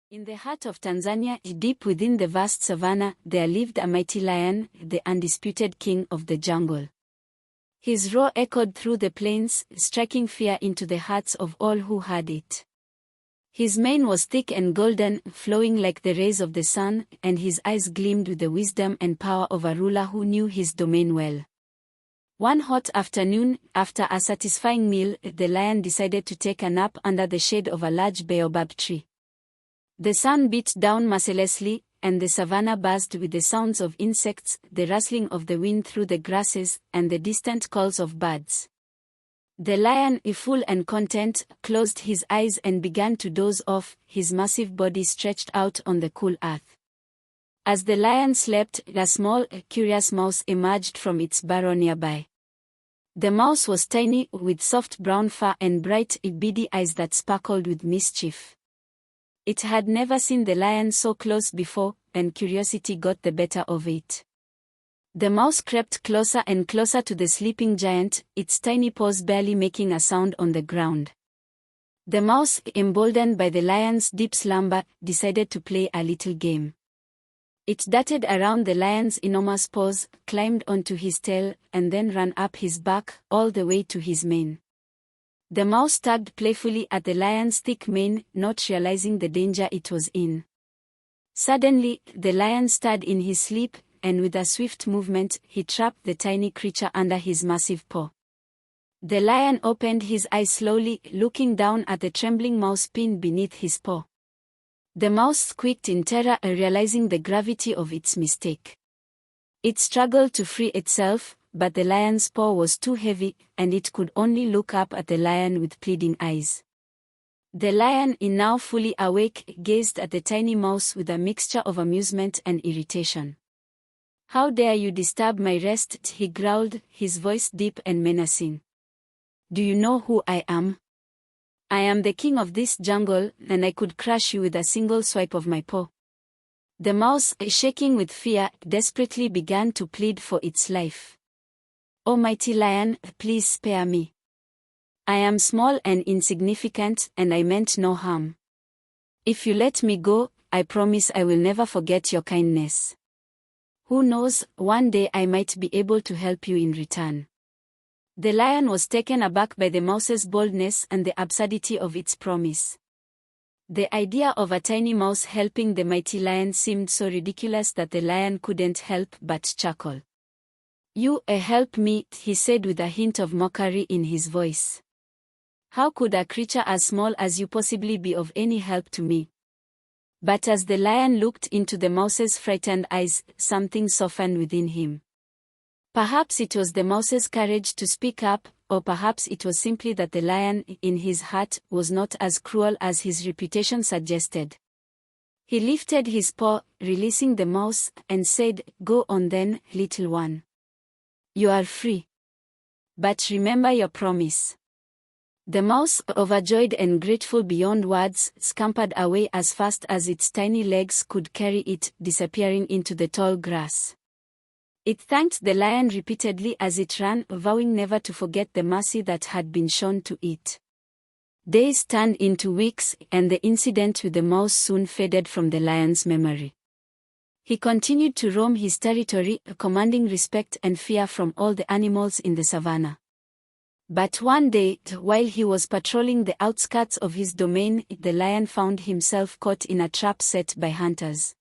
In the heart of Tanzania, deep within the vast savanna, there lived a mighty lion, the undisputed king of the jungle. His roar echoed through the plains, striking fear into the hearts of all who heard it. His mane was thick and golden, flowing like the rays of the sun, and his eyes gleamed with the wisdom and power of a ruler who knew his domain well. One hot afternoon, after a satisfying meal, the lion decided to take a nap under the shade of a large baobab tree. The sun beat down mercilessly, and the savanna buzzed with the sounds of insects, the rustling of the wind through the grasses, and the distant calls of birds. The lion, full and content, closed his eyes and began to doze off, his massive body stretched out on the cool earth. As the lion slept, a small, curious mouse emerged from its burrow nearby. The mouse was tiny, with soft brown fur and bright, beady eyes that sparkled with mischief. It had never seen the lion so close before, and curiosity got the better of it. The mouse crept closer and closer to the sleeping giant, its tiny paws barely making a sound on the ground. The mouse, emboldened by the lion's deep slumber, decided to play a little game. It darted around the lion's enormous paws, climbed onto his tail, and then ran up his back, all the way to his mane. The mouse tugged playfully at the lion's thick mane, not realizing the danger it was in. Suddenly, the lion stirred in his sleep, and with a swift movement, he trapped the tiny creature under his massive paw. The lion opened his eyes slowly, looking down at the trembling mouse pinned beneath his paw. The mouse squeaked in terror, realizing the gravity of its mistake. It struggled to free itself, but the lion's paw was too heavy, and it could only look up at the lion with pleading eyes. The lion, now fully awake, gazed at the tiny mouse with a mixture of amusement and irritation. "How dare you disturb my rest?" he growled, his voice deep and menacing. "Do you know who I am? I am the king of this jungle, and I could crush you with a single swipe of my paw." The mouse, shaking with fear, desperately began to plead for its life. "Oh mighty lion, please spare me. I am small and insignificant, and I meant no harm. If you let me go, I promise I will never forget your kindness. Who knows, one day I might be able to help you in return." The lion was taken aback by the mouse's boldness and the absurdity of its promise. The idea of a tiny mouse helping the mighty lion seemed so ridiculous that the lion couldn't help but chuckle. "You help me," he said with a hint of mockery in his voice. "How could a creature as small as you possibly be of any help to me?" But as the lion looked into the mouse's frightened eyes, something softened within him. Perhaps it was the mouse's courage to speak up, or perhaps it was simply that the lion, in his heart, was not as cruel as his reputation suggested. He lifted his paw, releasing the mouse, and said, "Go on then, little one. You are free. But remember your promise." The mouse, overjoyed and grateful beyond words, scampered away as fast as its tiny legs could carry it, disappearing into the tall grass. It thanked the lion repeatedly as it ran, vowing never to forget the mercy that had been shown to it. Days turned into weeks, and the incident with the mouse soon faded from the lion's memory. He continued to roam his territory, commanding respect and fear from all the animals in the savanna. But one day, while he was patrolling the outskirts of his domain, the lion found himself caught in a trap set by hunters.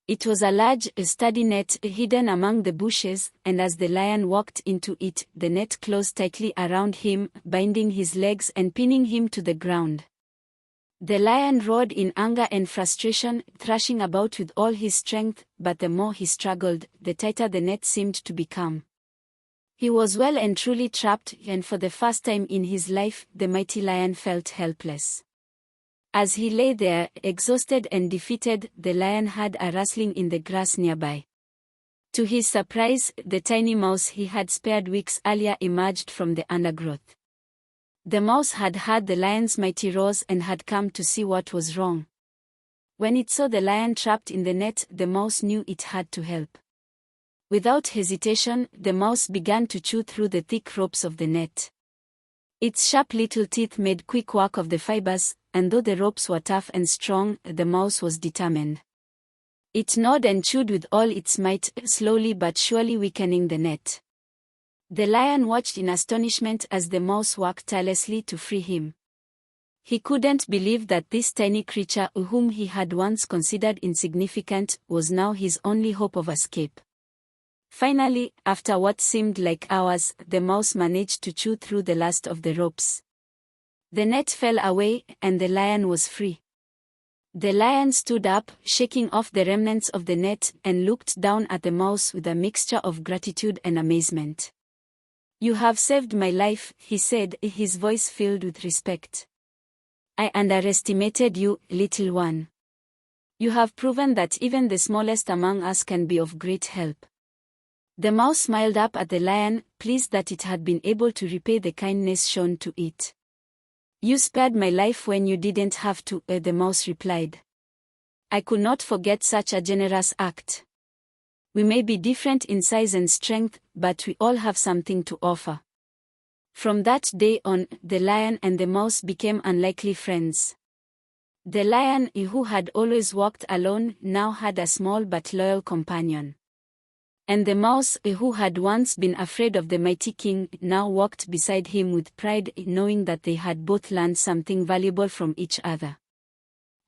It was a large, sturdy net hidden among the bushes, and as the lion walked into it, the net closed tightly around him, binding his legs and pinning him to the ground. The lion roared in anger and frustration, thrashing about with all his strength, but the more he struggled, the tighter the net seemed to become. He was well and truly trapped, and for the first time in his life, the mighty lion felt helpless. As he lay there, exhausted and defeated, the lion heard a rustling in the grass nearby. To his surprise, the tiny mouse he had spared weeks earlier emerged from the undergrowth. The mouse had heard the lion's mighty roars and had come to see what was wrong. When it saw the lion trapped in the net, the mouse knew it had to help. Without hesitation, the mouse began to chew through the thick ropes of the net. Its sharp little teeth made quick work of the fibers, and though the ropes were tough and strong, the mouse was determined. It gnawed and chewed with all its might, slowly but surely weakening the net. The lion watched in astonishment as the mouse worked tirelessly to free him. He couldn't believe that this tiny creature, whom he had once considered insignificant, was now his only hope of escape. Finally, after what seemed like hours, the mouse managed to chew through the last of the ropes. The net fell away, and the lion was free. The lion stood up, shaking off the remnants of the net, and looked down at the mouse with a mixture of gratitude and amazement. "You have saved my life," he said, his voice filled with respect. "I underestimated you, little one. You have proven that even the smallest among us can be of great help." The mouse smiled up at the lion, pleased that it had been able to repay the kindness shown to it. "You spared my life when you didn't have to," the mouse replied. "I could not forget such a generous act. We may be different in size and strength, but we all have something to offer." From that day on, the lion and the mouse became unlikely friends. The lion, who had always walked alone, now had a small but loyal companion. And the mouse, who had once been afraid of the mighty king, now walked beside him with pride, knowing that they had both learned something valuable from each other.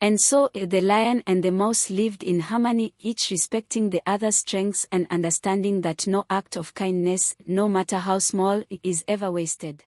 And so, the lion and the mouse lived in harmony, each respecting the other's strengths and understanding that no act of kindness, no matter how small, is ever wasted.